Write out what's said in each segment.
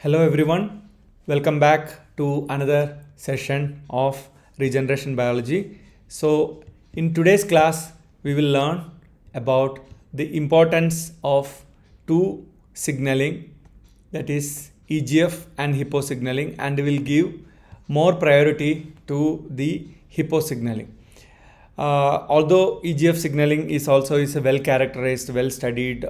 Hello everyone, welcome back to another session of regeneration biology. So in today's class we will learn about the importance of two signaling, that is EGF and Hippo signaling, and we will give more priority to the Hippo signaling. Although EGF signaling is a well characterized, well studied,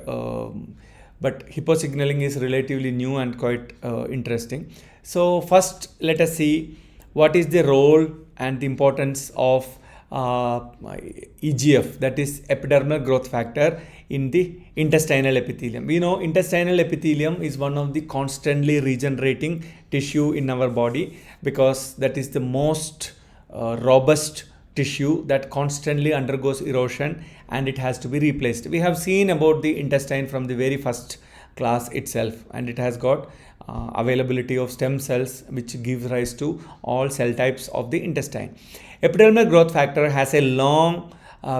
but Hippo signaling is relatively new and quite interesting. So first let us see what is the role and the importance of EGF, that is epidermal growth factor, in the intestinal epithelium. We know intestinal epithelium is one of the constantly regenerating tissue in our body because that is the most robust tissue that constantly undergoes erosion and it has to be replaced. We have seen about the intestine from the very first class itself, and it has got availability of stem cells which gives rise to all cell types of the intestine. Epidermal growth factor has a long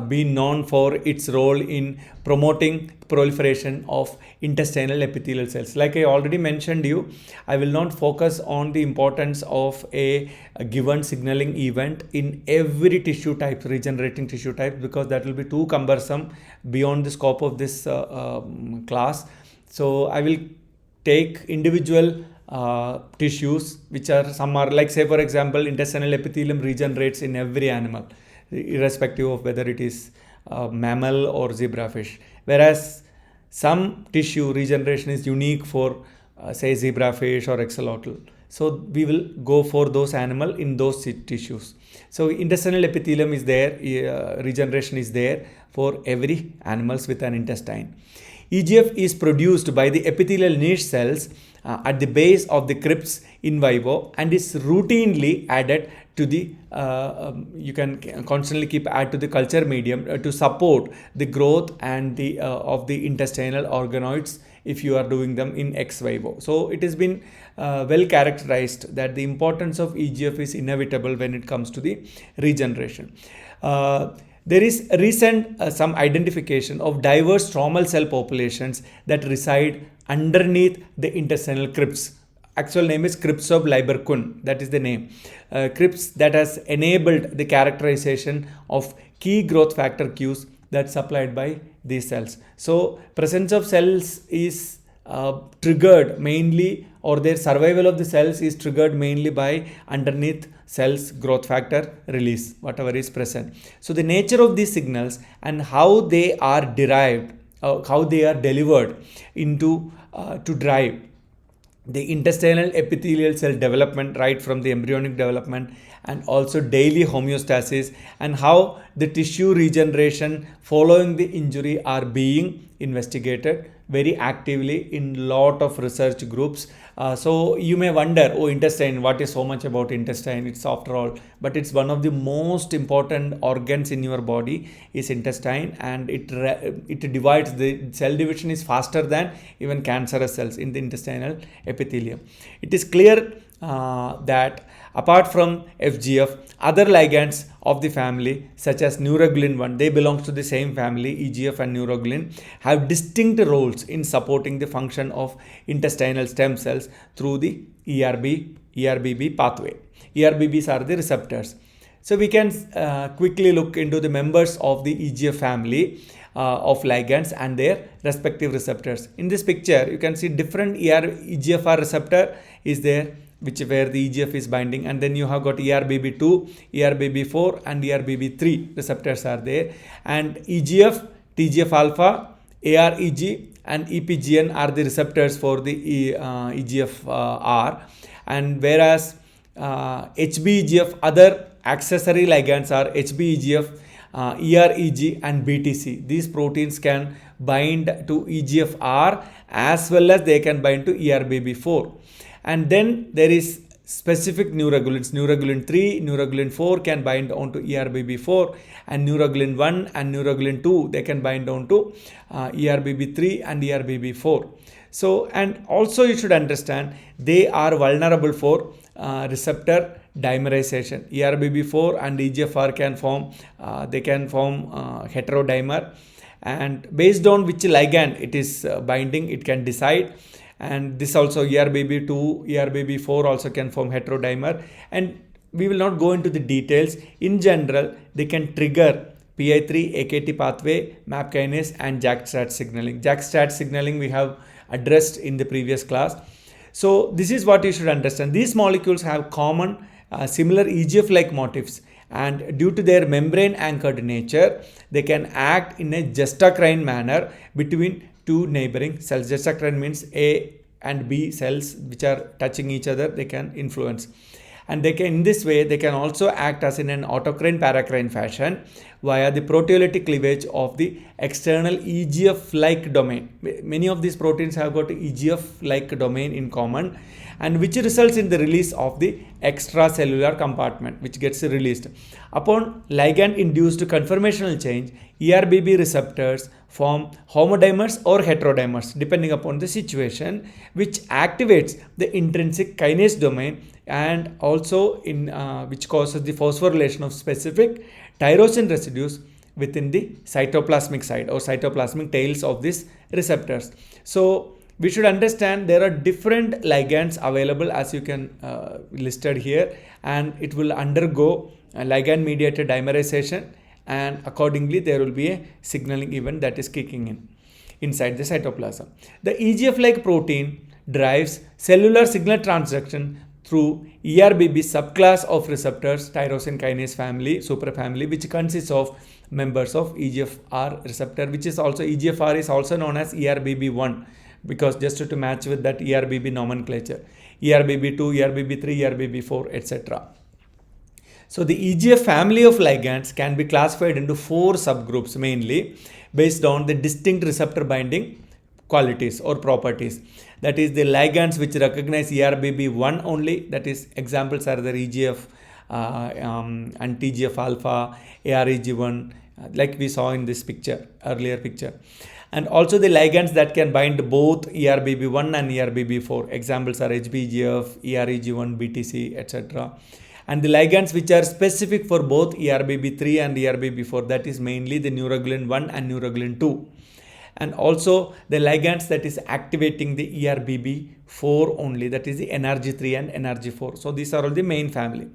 been known for its role in promoting proliferation of intestinal epithelial cells. Like I already mentioned you, I will not focus on the importance of a given signaling event in every tissue type, regenerating tissue type, because that will be too cumbersome beyond the scope of this class. So I will take individual tissues, which are some are like, say for example, intestinal epithelium regenerates in every animal, irrespective of whether it is mammal or zebrafish, whereas some tissue regeneration is unique for say zebrafish or axolotl. So we will go for those animal in those tissues. So intestinal epithelium is there, regeneration is there for every animals with an intestine. EGF is produced by the epithelial niche cells at the base of the crypts in vivo and is routinely added to the you can constantly keep add to the culture medium to support the growth and the of the intestinal organoids if you are doing them in ex vivo. So it has been well characterized that the importance of EGF is inevitable when it comes to the regeneration. There is recent some identification of diverse stromal cell populations that reside underneath the intestinal crypts. Actual name is crypts of Lieberkühn, that is the name. Crypts that has enabled the characterization of key growth factor cues that's supplied by these cells. So presence of cells is triggered mainly, or their survival of the cells is triggered mainly by underneath cells growth factor release, whatever is present. So the nature of these signals and how they are derived, how they are delivered into to drive the intestinal epithelial cell development right from the embryonic development and also daily homeostasis, and how the tissue regeneration following the injury are being investigated very actively in lot of research groups. So you may wonder, oh, intestine, what is so much about intestine? It's after all, but it's one of the most important organs in your body is intestine, and it divides. The cell division is faster than even cancerous cells in the intestinal epithelium. It is clear that apart from FGF, other ligands of the family such as Neuregulin 1, they belong to the same family, EGF and Neuregulin, have distinct roles in supporting the function of intestinal stem cells through the ERBB pathway. ERBBs are the receptors. So we can quickly look into the members of the EGF family of ligands and their respective receptors. In this picture, you can see different EGFR receptor is there, where the EGF is binding, and then you have got ERBB2, ERBB4 and ERBB3 receptors are there, and EGF, TGF alpha, AREG and EPGN are the receptors for the EGFR, and whereas HBEGF, other accessory ligands are HBEGF, EREG and BTC. These proteins can bind to EGFR as well as they can bind to ERBB4. And then there is specific neuregulins. Neuregulin 3, Neuregulin 4 can bind onto ERBB4, and Neuregulin 1 and Neuregulin 2, they can bind onto ERBB3 and ERBB4. So, and also you should understand they are vulnerable for receptor dimerization. ERBB4 and EGFR can form, heterodimer, and based on which ligand it is binding, it can decide. and this also ERBB2, ERBB4 also can form heterodimer, and we will not go into the details. In general, they can trigger PI3, AKT pathway, MAP kinase, and JAK-STAT signaling. JAK-STAT signaling we have addressed in the previous class. So this is what you should understand. These molecules have common similar EGF-like motifs, and due to their membrane anchored nature, they can act in a juxtacrine manner between two neighboring cells. Juxtacrine means A and B cells which are touching each other, they can influence. And they can, in this way, they can also act as in an autocrine paracrine fashion via the proteolytic cleavage of the external EGF-like domain. Many of these proteins have got EGF-like domain in common, and which results in the release of the extracellular compartment, which gets released. Upon ligand-induced conformational change, ERBB receptors form homodimers or heterodimers depending upon the situation, which activates the intrinsic kinase domain, and also in which causes the phosphorylation of specific tyrosine residues within the cytoplasmic side or cytoplasmic tails of these receptors. So we should understand there are different ligands available, as you can listed here, and it will undergo a ligand mediated dimerization, and accordingly there will be a signaling event that is kicking in inside the cytoplasm. The EGF-like protein drives cellular signal transduction through ERBB subclass of receptors, tyrosine kinase family, superfamily, which consists of members of EGFR receptor, which is also EGFR is also known as ERBB1, because just to match with that ERBB nomenclature, ERBB2, ERBB3, ERBB4, etc. So the EGF family of ligands can be classified into 4 subgroups mainly based on the distinct receptor binding qualities or properties. That is the ligands which recognize ERBB1 only, that is examples are the EGF and TGF alpha, AREG1, like we saw in this picture, earlier picture. And also the ligands that can bind both ERBB1 and ERBB4. Examples are HBGF, EREG1, BTC, etc. And the ligands which are specific for both ERBB3 and ERBB4, that is mainly the Neuregulin 1 and Neuregulin 2. And also the ligands that is activating the ERBB4 only, that is the NRG3 and NRG4. So these are all the main family.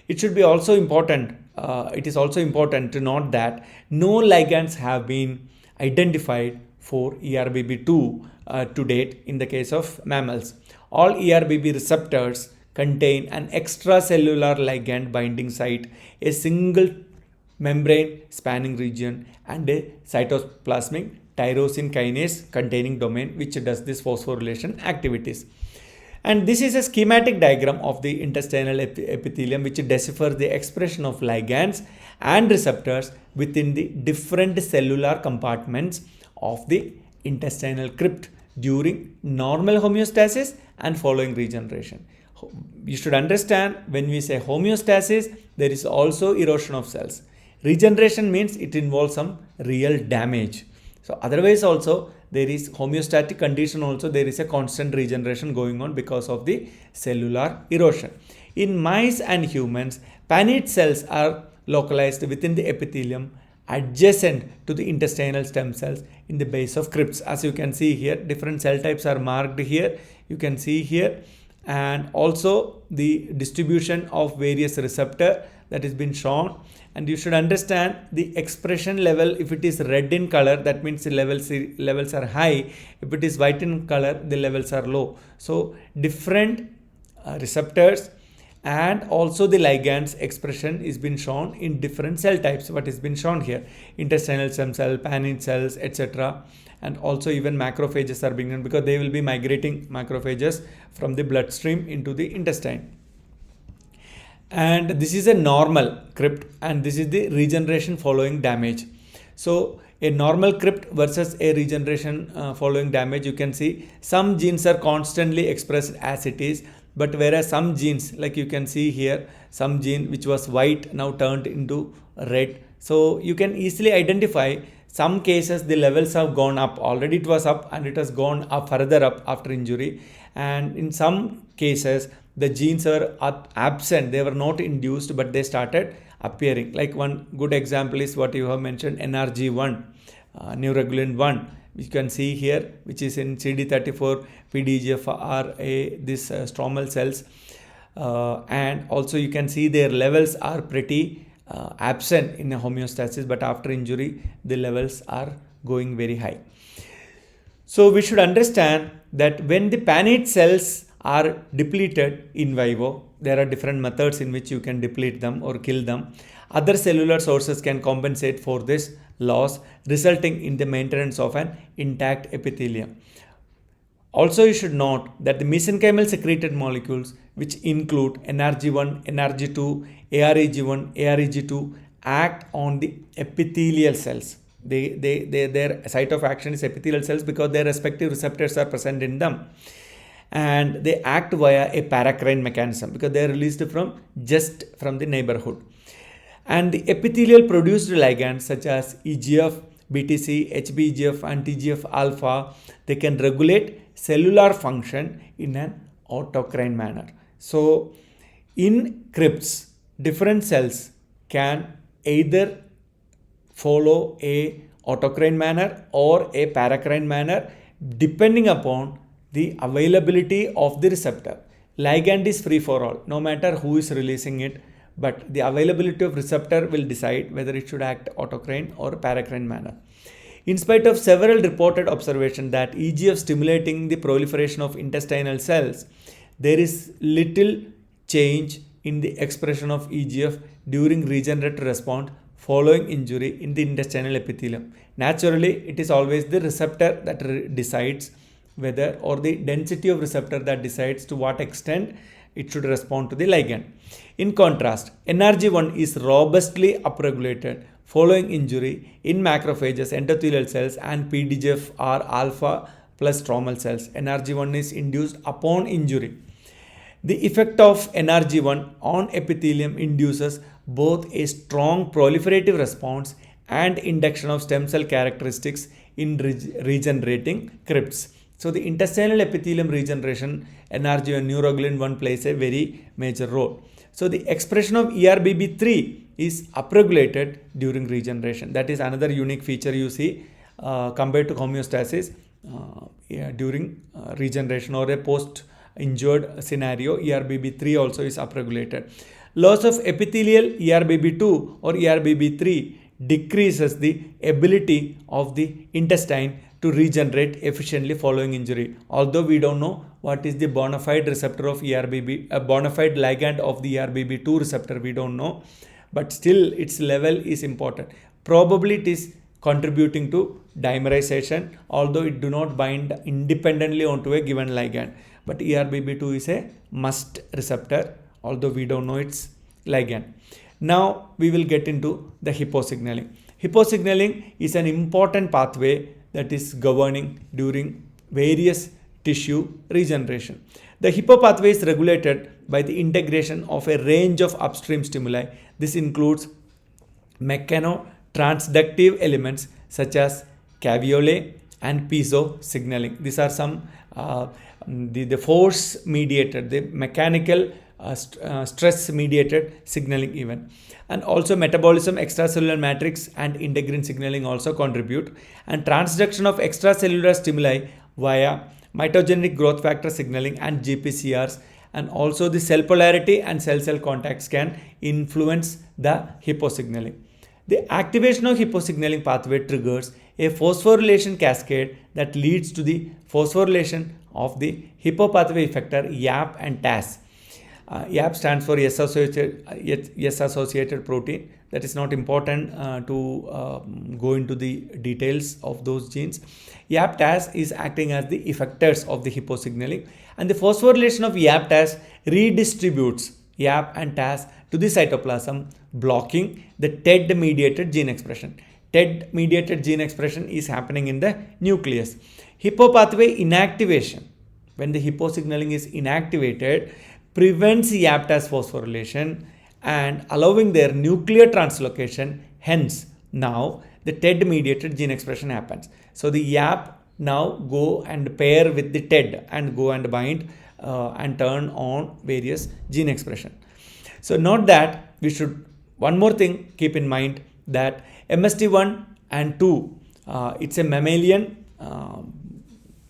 It should be also important, it is also important to note that no ligands have been identified for ERBB2 to date in the case of mammals. All ERBB receptors contain an extracellular ligand binding site, a single membrane spanning region, and a cytoplasmic tyrosine kinase containing domain which does this phosphorylation activities. And this is a schematic diagram of the intestinal epithelium which deciphers the expression of ligands and receptors within the different cellular compartments of the intestinal crypt during normal homeostasis and following regeneration. You should understand, when we say homeostasis, there is also erosion of cells. Regeneration means it involves some real damage. So otherwise also there is homeostatic condition, also there is a constant regeneration going on because of the cellular erosion. In mice and humans, pinnate cells are localized within the epithelium adjacent to the intestinal stem cells in the base of crypts. As you can see here, different cell types are marked here. You can see here, and also the distribution of various receptor that has been shown. And you should understand the expression level. If it is red in color, that means the levels are high. If it is white in color, the levels are low. So different receptors and also the ligands expression is been shown in different cell types. What is been shown here: intestinal stem cell, pinnate cells, etc. And also even macrophages are being done, because they will be migrating macrophages from the bloodstream into the intestine. And this is a normal crypt, and this is the regeneration following damage. So a normal crypt versus a regeneration following damage, you can see some genes are constantly expressed as it is, but whereas some genes, like you can see here, some gene which was white now turned into red. So you can easily identify some cases the levels have gone up. Already it was up and it has gone up further up after injury, and in some cases the genes are absent, they were not induced but they started appearing. Like one good example is what you have mentioned, NRG1, Neuregulin 1, you can see here, which is in CD34, PDGFR, this stromal cells, and also you can see their levels are pretty absent in a homeostasis, but after injury the levels are going very high. So we should understand that when the pan-8 cells are depleted in vivo, there are different methods in which you can deplete them or kill them. Other cellular sources can compensate for this loss, resulting in the maintenance of an intact epithelium. Also, you should note that the mesenchymal secreted molecules, which include NRG1, NRG2, AREG1, AREG2, act on the epithelial cells. Their site of action is epithelial cells because their respective receptors are present in them. And they act via a paracrine mechanism because they are released from the neighborhood. And the epithelial produced ligands such as EGF, BTC, HBGF and TGF alpha, they can regulate cellular function in an autocrine manner. So in crypts, different cells can either follow a autocrine manner or a paracrine manner depending upon the availability of the receptor. Ligand is free for all, no matter who is releasing it, but the availability of receptor will decide whether it should act autocrine or paracrine manner. In spite of several reported observations that EGF stimulating the proliferation of intestinal cells, there is little change in the expression of EGF during regenerative response following injury in the intestinal epithelium. Naturally, it is always the receptor that decides whether, or the density of receptor that decides to what extent it should respond to the ligand. In contrast, NRG1 is robustly upregulated following injury in macrophages, endothelial cells and PDGFR alpha plus stromal cells. NRG1 is induced upon injury. The effect of NRG1 on epithelium induces both a strong proliferative response and induction of stem cell characteristics in regenerating crypts. So the intestinal epithelium regeneration, NRG1 Neuregulin 1 plays a very major role. So the expression of ERBB3 is upregulated during regeneration. That is another unique feature you see compared to homeostasis during regeneration or a post-injured scenario. ERBB3 also is upregulated. Loss of epithelial ERBB2 or ERBB3 decreases the ability of the intestine to regenerate efficiently following injury. Although we don't know what is the bona fide receptor of ERBB, a bona fide ligand of the ERBB2 receptor, we don't know, but still its level is important. Probably it is contributing to dimerization, although it do not bind independently onto a given ligand. But ERBB2 is a must receptor, although we don't know its ligand. Now we will get into the Hippo signaling. Hippo signaling is an important pathway that is governing during various tissue regeneration. The Hippo pathway is regulated by the integration of a range of upstream stimuli. This includes mechanotransductive elements such as caveolae and piezo signaling. These are some the force mediated, the mechanical stress mediated signaling event. And also metabolism, extracellular matrix and integrin signaling also contribute, and transduction of extracellular stimuli via mitogenic growth factor signaling and GPCRs, and also the cell polarity and cell-cell contacts can influence the Hippo signaling. The activation of Hippo signaling pathway triggers a phosphorylation cascade that leads to the phosphorylation of the Hippo pathway effector YAP and TAS. YAP stands for S-associated protein. That is not important to go into the details of those genes. YAP-TAS is acting as the effectors of the Hippo signaling, and the phosphorylation of YAP-TAS redistributes YAP and TAS to the cytoplasm, blocking the TED-mediated gene expression. TED-mediated gene expression is happening in the nucleus. Hippo pathway inactivation, when the Hippo signaling is inactivated, prevents YAP-TAS phosphorylation and allowing their nuclear translocation. Hence, now the TED-mediated gene expression happens. So the YAP now go and pair with the TED and go and bind and turn on various gene expression. So note that we should, one more thing keep in mind, that MST1 and 2, it's a mammalian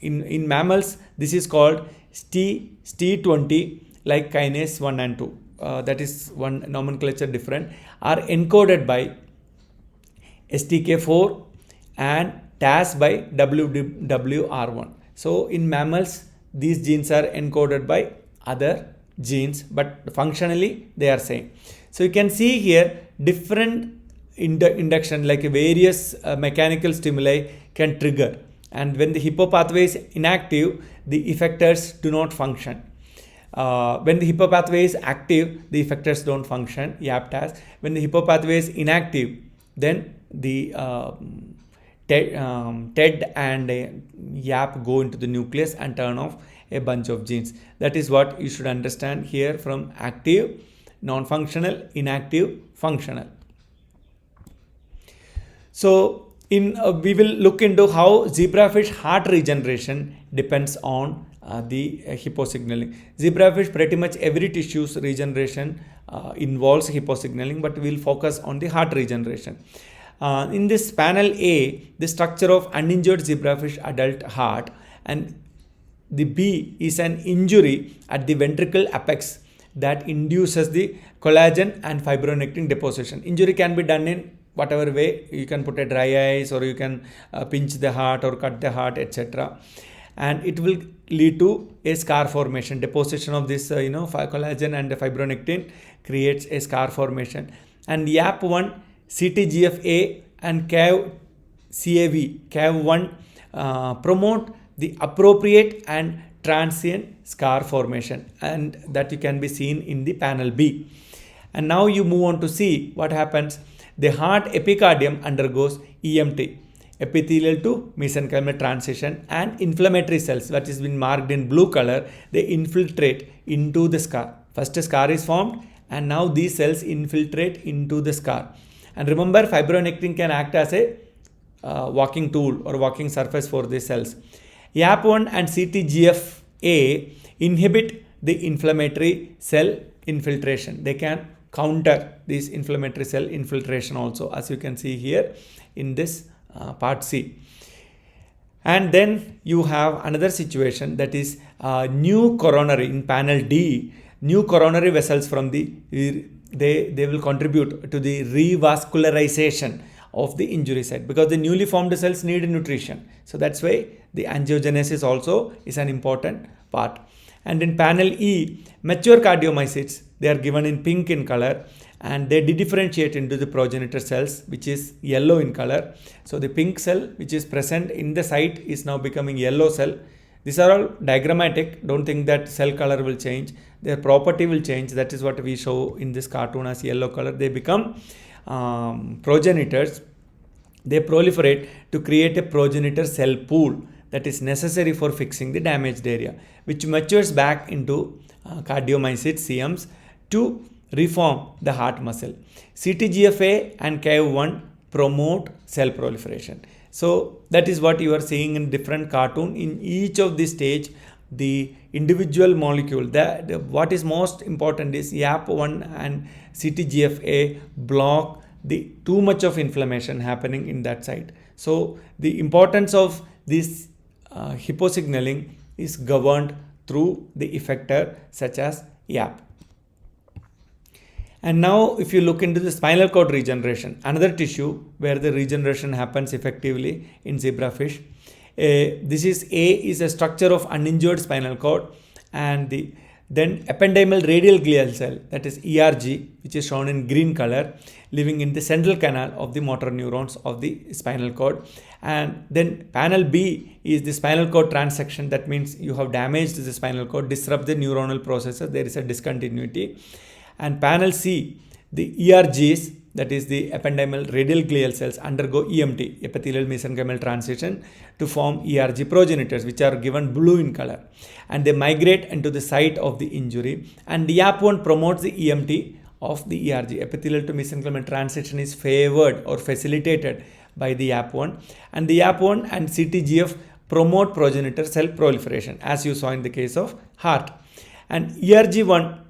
in mammals, this is called ST20, like kinase 1 and 2. That is one nomenclature different, are encoded by STK4 and TAS by WWR1. So in mammals, these genes are encoded by other genes, but functionally they are same. So you can see here different induction, like various mechanical stimuli can trigger, and when the Hippo pathway is inactive, the effectors do not function. When the Hippo pathway is active, the effectors don't function, YAP TAS. When the Hippo pathway is inactive, then the TED and YAP go into the nucleus and turn off a bunch of genes. That is what you should understand here from active, non-functional, inactive, functional. So we will look into how zebrafish heart regeneration depends on the Hippo signaling. Zebrafish, pretty much every tissue's regeneration involves Hippo signaling, but we will focus on the heart regeneration. In this panel A, the structure of uninjured zebrafish adult heart, and the B is an injury at the ventricle apex that induces the collagen and fibronectin deposition. Injury can be done in whatever way. You can put a dry ice, or you can pinch the heart or cut the heart, etc. And it will lead to a scar formation. Deposition of this collagen and the fibronectin creates a scar formation. And YAP1, CTGFA and CAV1 promote the appropriate and transient scar formation, and that you can be seen in the panel B. And now you move on to see what happens. The heart epicardium undergoes EMT, epithelial to mesenchymal transition, and inflammatory cells, that is been marked in blue color, they infiltrate into the scar. First a scar is formed, and now these cells infiltrate into the scar. And remember, fibronectin can act as a walking tool or walking surface for the cells. YAP1 and CTGFA inhibit the inflammatory cell infiltration. They can counter this inflammatory cell infiltration also, as you can see here in this part C. And then you have another situation, that is new coronary in panel D. New coronary vessels from the they will contribute to the revascularization of the injury site, because the newly formed cells need nutrition. So that's why the angiogenesis also is an important part. And in panel E, mature cardiomyocytes, they are given in pink in color, and they differentiate into the progenitor cells, which is yellow in color. So the pink cell which is present in the site is now becoming yellow cell. These are all diagrammatic. Don't think that cell color will change. Their property will change. That is what we show in this cartoon as yellow color. They become progenitors. They proliferate to create a progenitor cell pool that is necessary for fixing the damaged area, which matures back into cardiomyocytes, CMs, to reform the heart muscle. CTGFA and CAV1 promote cell proliferation. So that is what you are seeing in different cartoon. In each of this stage, the individual molecule, what is most important is YAP1 and CTGFA block the too much of inflammation happening in that site. So the importance of this Hippo signaling is governed through the effector such as YAP. And now if you look into the spinal cord regeneration, another tissue where the regeneration happens effectively in zebrafish. This is a structure of uninjured spinal cord, and then ependymal radial glial cell, that is ERG, which is shown in green color, living in the central canal of the motor neurons of the spinal cord. And then panel B is the spinal cord transection. That means you have damaged the spinal cord, disrupt the neuronal processes, there is a discontinuity. And panel C, the ERGs, that is the ependymal radial glial cells, undergo EMT, epithelial mesenchymal transition, to form ERG progenitors, which are given blue in color, and they migrate into the site of the injury. And YAP1 promotes the EMT of the ERG. Epithelial to mesenchymal transition is favored or facilitated by the YAP1, and the YAP1 and CTGF promote progenitor cell proliferation, as you saw in the case of heart. And ERG1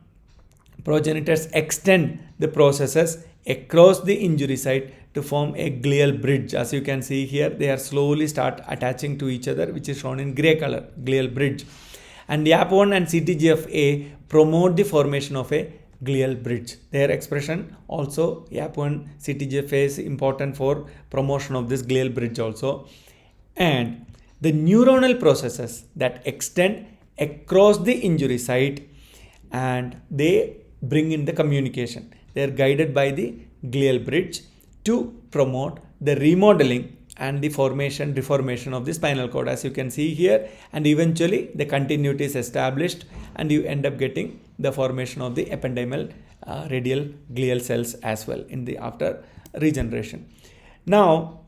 progenitors extend the processes across the injury site to form a glial bridge. As you can see here, they are slowly start attaching to each other, which is shown in gray color, glial bridge. And YAP1 and CTGFA promote the formation of a glial bridge. Their expression also, YAP1 CTGFA is important for promotion of this glial bridge also. And the neuronal processes that extend across the injury site and they bring in the communication. They are guided by the glial bridge to promote the remodeling and the deformation of the spinal cord, as you can see here, and eventually the continuity is established and you end up getting the formation of the ependymal radial glial cells as well in the after regeneration. Now,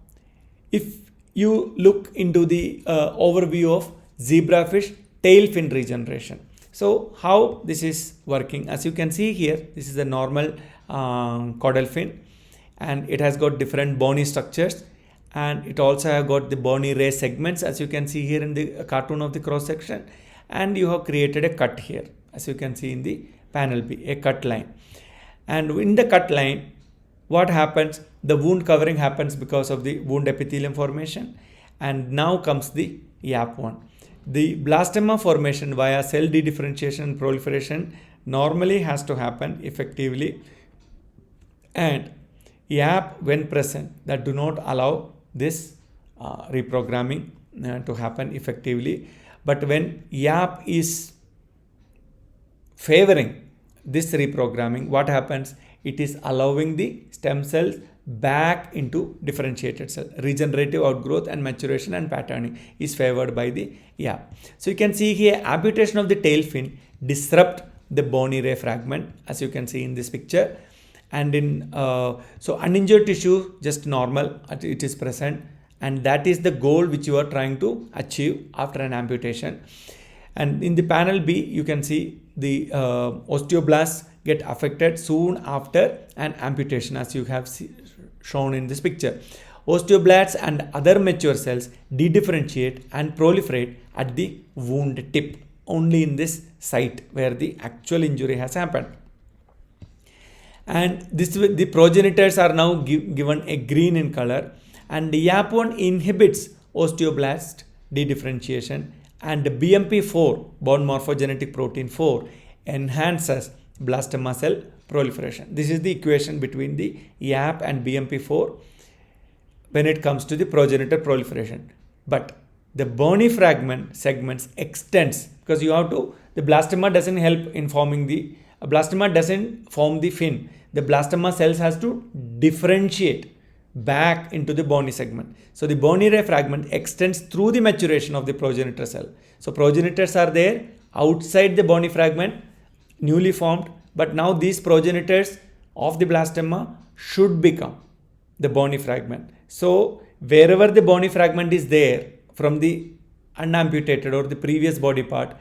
if you look into the overview of zebrafish tail fin regeneration. So how this is working, as you can see here, this is a normal caudal fin and it has got different bony structures, and it also have got the bony ray segments, as you can see here in the cartoon of the cross section, and you have created a cut here, as you can see in the panel B, a cut line. And in the cut line, what happens? The wound covering happens because of the wound epithelium formation, and now comes the YAP1. The blastema formation via cell dedifferentiation and proliferation normally has to happen effectively, and YAP when present that do not allow this reprogramming to happen effectively. But when YAP is favoring this reprogramming, what happens? It is allowing the stem cells back into differentiated cell. Regenerative outgrowth and maturation and patterning is favored by the YAP. So you can see here amputation of the tail fin disrupt the bony ray fragment, as you can see in this picture. And in so uninjured tissue just normal, it is present, and that is the goal which you are trying to achieve after an amputation. And in the panel B, you can see the osteoblasts get affected soon after an amputation, as you have shown in this picture. Osteoblasts and other mature cells dedifferentiate and proliferate at the wound tip, only in this site where the actual injury has happened. And the progenitors are now given a green in color, and the YAP1 inhibits osteoblast dedifferentiation, and the BMP4, bone morphogenetic protein 4, enhances blastema cell proliferation. This is the equation between the YAP and BMP4 when it comes to the progenitor proliferation. But the bony fragment segments extends, because you have to, the blastema doesn't help in forming the, blastema doesn't form the fin. The blastema cells has to differentiate back into the bony segment. So the bony ray fragment extends through the maturation of the progenitor cell. So progenitors are there outside the bony fragment, newly formed, but now these progenitors of the blastema should become the bony fragment. So wherever the bony fragment is there from the unamputated or the previous body part,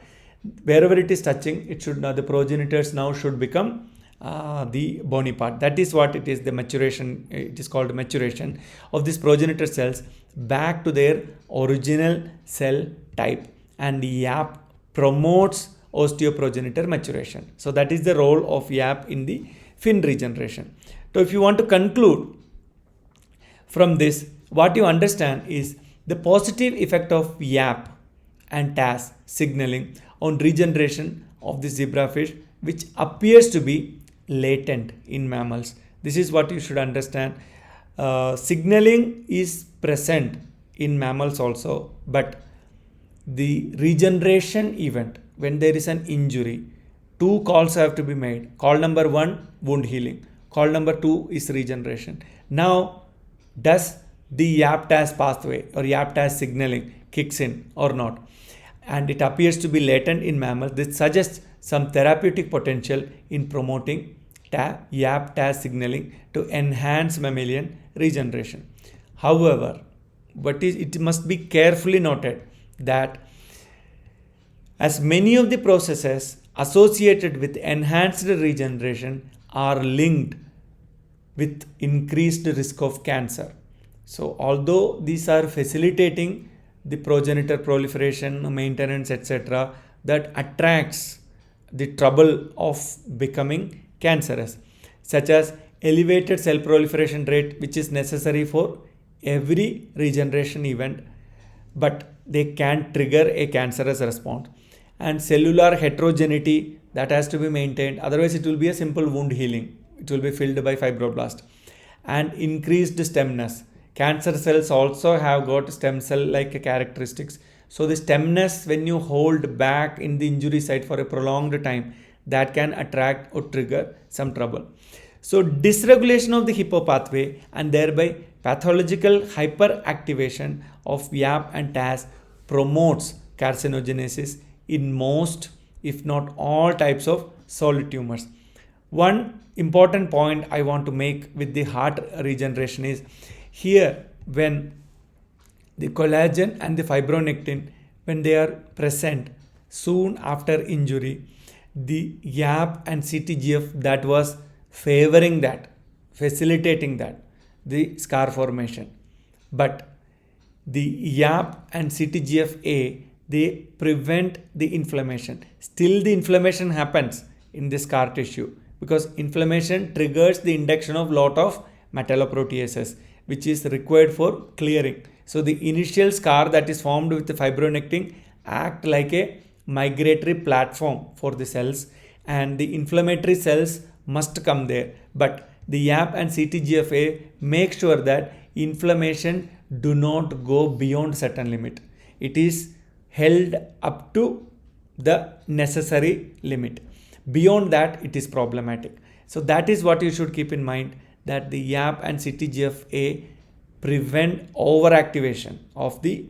wherever it is touching, it should now, the progenitors now should become the bony part. That is what it is, the maturation, it is called maturation of these progenitor cells back to their original cell type, and the YAP promotes osteoprogenitor maturation. So that is the role of YAP in the fin regeneration. So if you want to conclude from this, what you understand is the positive effect of YAP and TAS signaling on regeneration of the zebrafish, which appears to be latent in mammals. This is what you should understand. Signaling is present in mammals also, but the regeneration event, when there is an injury, two calls have to be made. Call number 1, wound healing. Call number 2 is regeneration. Now, does the YAP-TAS pathway or YAP-TAS signaling kicks in or not? And it appears to be latent in mammals. This suggests some therapeutic potential in promoting YAP-TAS signaling to enhance mammalian regeneration. However, it must be carefully noted that as many of the processes associated with enhanced regeneration are linked with increased risk of cancer. So although these are facilitating the progenitor proliferation, maintenance, etc., that attracts the trouble of becoming cancerous, such as elevated cell proliferation rate, which is necessary for every regeneration event, but they can trigger a cancerous response. And cellular heterogeneity, that has to be maintained, otherwise it will be a simple wound healing, it will be filled by fibroblast. And increased stemness, cancer cells also have got stem cell like characteristics. So the stemness, when you hold back in the injury site for a prolonged time, that can attract or trigger some trouble. So dysregulation of the Hippo pathway and thereby pathological hyperactivation of YAP and TAS promotes carcinogenesis in most, if not all, types of solid tumors. One important point I want to make with the heart regeneration is here, when the collagen and the fibronectin, when they are present soon after injury, the YAP and CTGF that was favoring that, facilitating that, the scar formation. But the YAP and CTGFA, they prevent the inflammation. Still the inflammation happens in the scar tissue because inflammation triggers the induction of lot of metalloproteases, which is required for clearing. So the initial scar that is formed with the fibronectin act like a migratory platform for the cells, and the inflammatory cells must come there. But the YAP and CTGFA make sure that inflammation do not go beyond certain limit. It is held up to the necessary limit. Beyond that, it is problematic. So that is what you should keep in mind, that the YAP and CTGFA prevent overactivation of the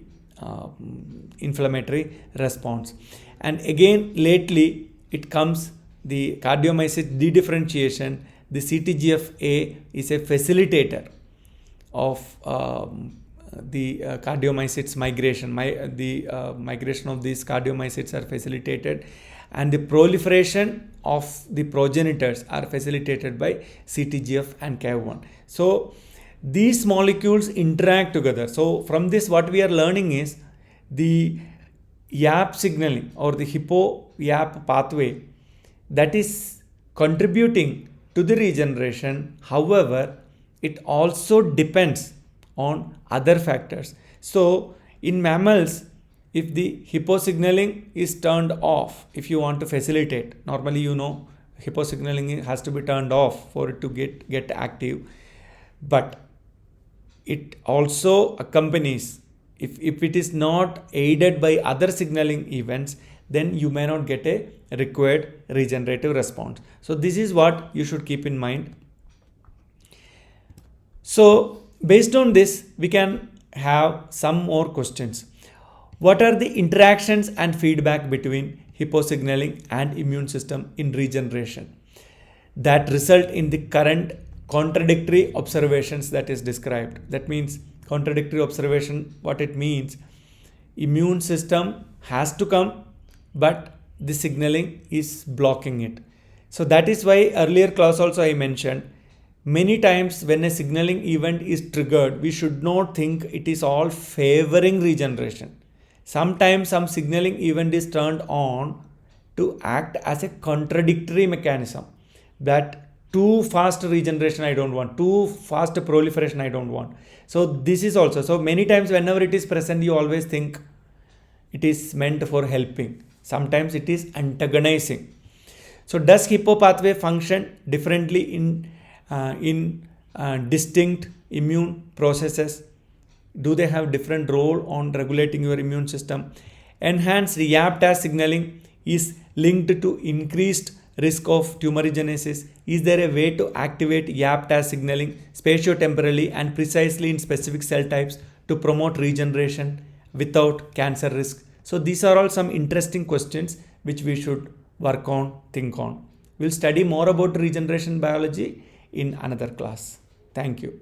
inflammatory response. And again, lately it comes the cardiomyocyte dedifferentiation. The CTGFA is a facilitator of the cardiomyocytes migration. The migration of these cardiomyocytes are facilitated, and the proliferation of the progenitors are facilitated by CTGF and CAV1. So these molecules interact together. So from this, what we are learning is the YAP signaling or the Hippo YAP pathway that is contributing to the regeneration. However, it also depends on other factors. So in mammals, if the Hippo signaling is turned off, if you want to facilitate, normally Hippo signaling has to be turned off for it to get active. But it also accompanies, if it is not aided by other signaling events, then you may not get a required regenerative response. So this is what you should keep in mind. So based on this, we can have some more questions. What are the interactions and feedback between Hippo signaling and immune system in regeneration that result in the current contradictory observations that is described? That means contradictory observation, what it means, immune system has to come, but the signaling is blocking it. So that is why earlier class also I mentioned, many times when a signaling event is triggered, we should not think it is all favoring regeneration. Sometimes some signaling event is turned on to act as a contradictory mechanism, that too fast regeneration I don't want, too fast proliferation I don't want. So this is also, so many times whenever it is present, you always think it is meant for helping. Sometimes it is antagonizing. So does Hippo pathway function differently in distinct immune processes? Do they have different role on regulating your immune system? Enhanced YAP-TAS signaling is linked to increased risk of tumorigenesis. Is there a way to activate YAP-TAS signaling spatiotemporally and precisely in specific cell types to promote regeneration without cancer risk? So these are all some interesting questions which we should work on, think on. We'll study more about regeneration biology in another class. Thank you.